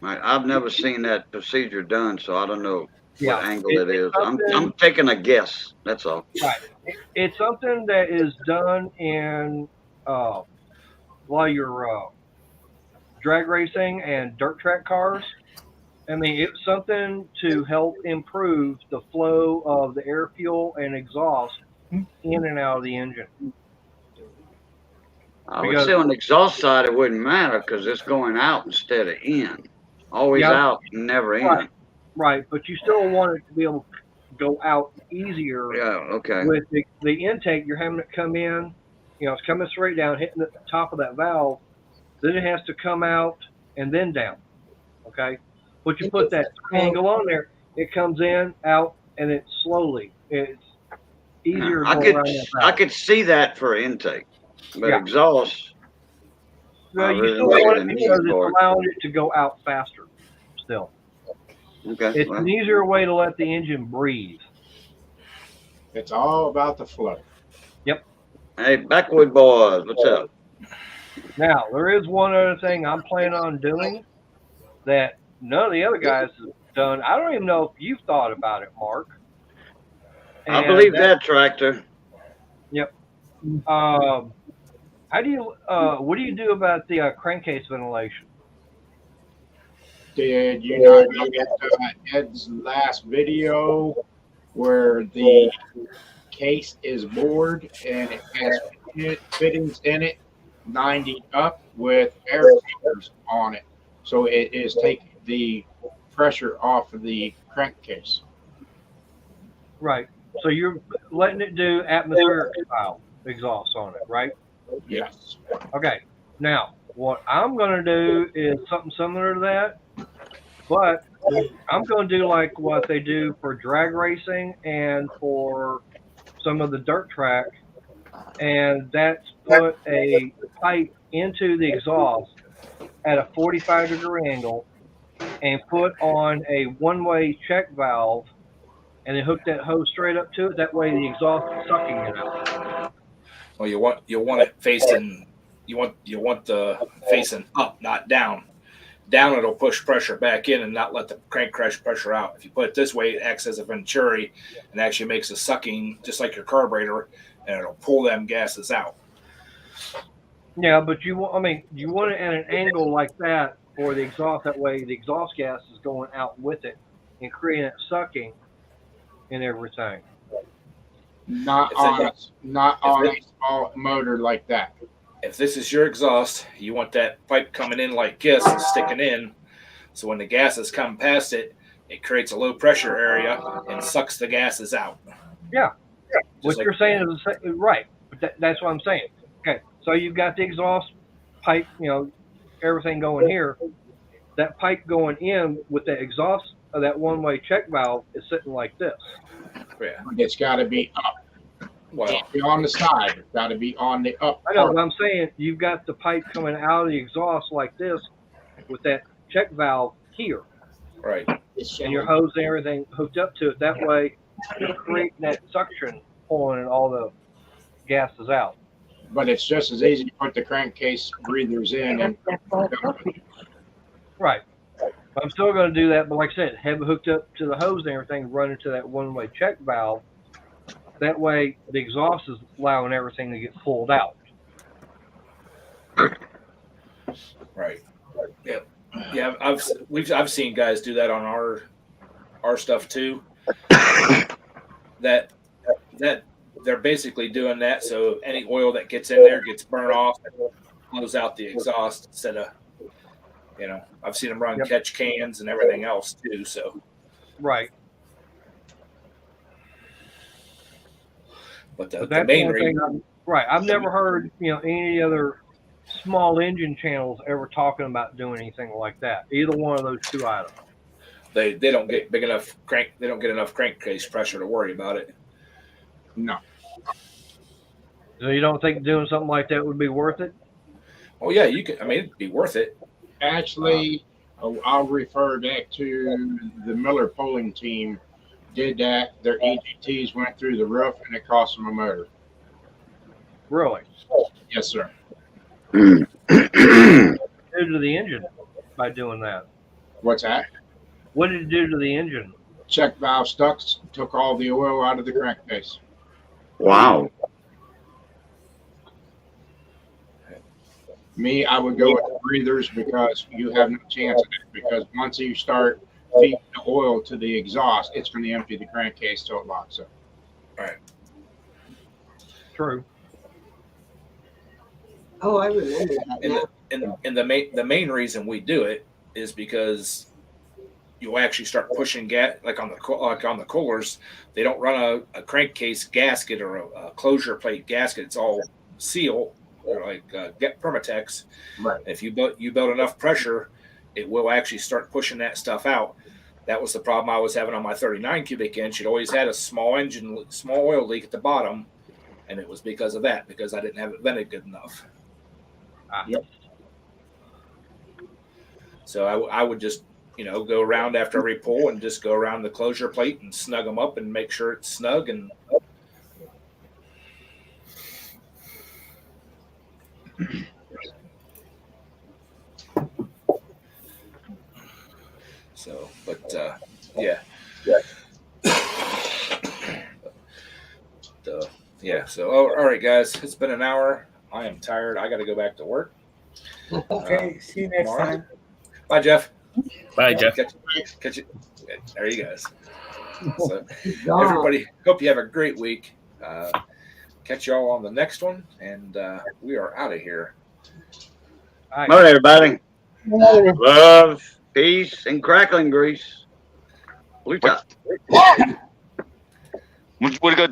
Right. I've never seen that procedure done, so I don't know what angle it is. I'm taking a guess. That's all. Right. It's something that is done in while you're drag racing and dirt track cars. I mean, it's something to help improve the flow of the air, fuel, and exhaust in and out of the engine. I would say on the exhaust side, it wouldn't matter because it's going out instead of in. Always out, never in. Right, but you still want it to be able to go out easier. Yeah, okay. With the intake, you're having it come in, it's coming straight down, hitting the top of that valve. Then it has to come out and then down. Okay? But you put that angle on there, it comes in, out, and it's easier to go around that valve. I could see that for intake. But Yeah. exhaust, Well, I you really still like want it it in the because heat it's part. allowing it to go out faster. Still, Okay. it's Well, an easier way to let the engine breathe. It's all about the flow. hey, Backwood boys, what's up? Now, there is one other thing I'm planning on doing that none of the other guys have done. I don't even know if you've thought about it, Mark. I And believe that tractor. Yep. How do you? What do you do about the crankcase ventilation? Did you not look at Ed's last video where the case is bored and it has fittings in it 90 up with air filters on it? So it is taking the pressure off of the crankcase. Right. So you're letting it do atmospheric style exhaust on it, right? Yes. Okay. Now, what I'm going to do is something similar to that, but I'm going to do like what they do for drag racing and for some of the dirt track, and that's put a pipe into the exhaust at a 45-degree angle and put on a one-way check valve and then hook that hose straight up to it. That way the exhaust is sucking it out. Well, you want it facing. You want the facing up, not down. Down, it'll push pressure back in and not let the crank crash pressure out. If you put it this way, it acts as a venturi and actually makes a sucking, just like your carburetor, and it'll pull them gases out. Yeah, but you want it at an angle like that for the exhaust. That way the exhaust gas is going out with it and creating that sucking and everything. Not If on it- a small motor like that. If this is your exhaust, you want that pipe coming in like this and sticking in. So when the gases come past it, it creates a low pressure area and sucks the gases out. Yeah. What like- you're saying is right. But that's what I'm saying. Okay. So you've got the exhaust pipe, everything going here. That pipe going in with the exhaust of that one-way check valve is sitting like this. Yeah. It's got to be up. Well, Can't be on the side. It's got to be on the up I know, part. but I'm saying you've got the pipe coming out of the exhaust like this with that check valve here. right. And your hose and everything hooked up to it. That way, you're creating that suction pulling all the gases out. But it's just as easy to put the crankcase breathers in and Right. I'm still going to do that, but like I said, have it hooked up to the hose and everything, run into that one-way check valve. That way, the exhaust is allowing everything to get pulled out. Right. Yep. Yeah, I've seen guys do that on our stuff too. That they're basically doing that so any oil that gets in there gets burned off and blows out the exhaust instead of, I've seen them run catch cans and everything else too. So Right. but But the that's main one thing. reason, Right. I've never heard any other small engine channels ever talking about doing anything like that. Either one of those two items. they don't get big enough crank. They don't get enough crankcase pressure to worry about it. no. So you don't think doing something like that would be worth it? Oh yeah, you could. I mean, it'd be worth it. Actually, I'll refer back to the Miller polling team. Did that. Their EGTs went through the roof and it cost them a motor. Really? Yes, sir. Due to the engine by doing that. What's that? What did it do to the engine? Check valve stuck, took all the oil out of the crankcase. Wow. Me, I would go with the breathers because you have no chance of it. Because once you start feeding the oil to the exhaust, it's going to empty the crankcase till it locks up. Right. True. Oh, I remember that now. And the main reason we do it is because you'll actually start pushing gas like on the coolers. They don't run a crankcase gasket or a closure plate gasket. It's all seal or like get Permatex. Right. If you build enough pressure, it will actually start pushing that stuff out. That was the problem I was having on my 39 cubic inch. It always had a small oil leak at the bottom, and it was because of that, because I didn't have it vented good enough. Yep. So I would just, go around after every pull and just go around the closure plate and snug them up and make sure it's snug. And so, but yeah. Yeah. So, all right, guys, it's been an hour. I am tired. I got to go back to work. Okay, see you next tomorrow. time. Bye, Jeff. Bye, Jeff. Catch you. There you guys. So, Gone. everybody, hope you have a great week. Catch y'all on the next one, and we are out of here. All right. All right, everybody. Later. Love, peace, and crackling grease. Blue top. What are you gonna do?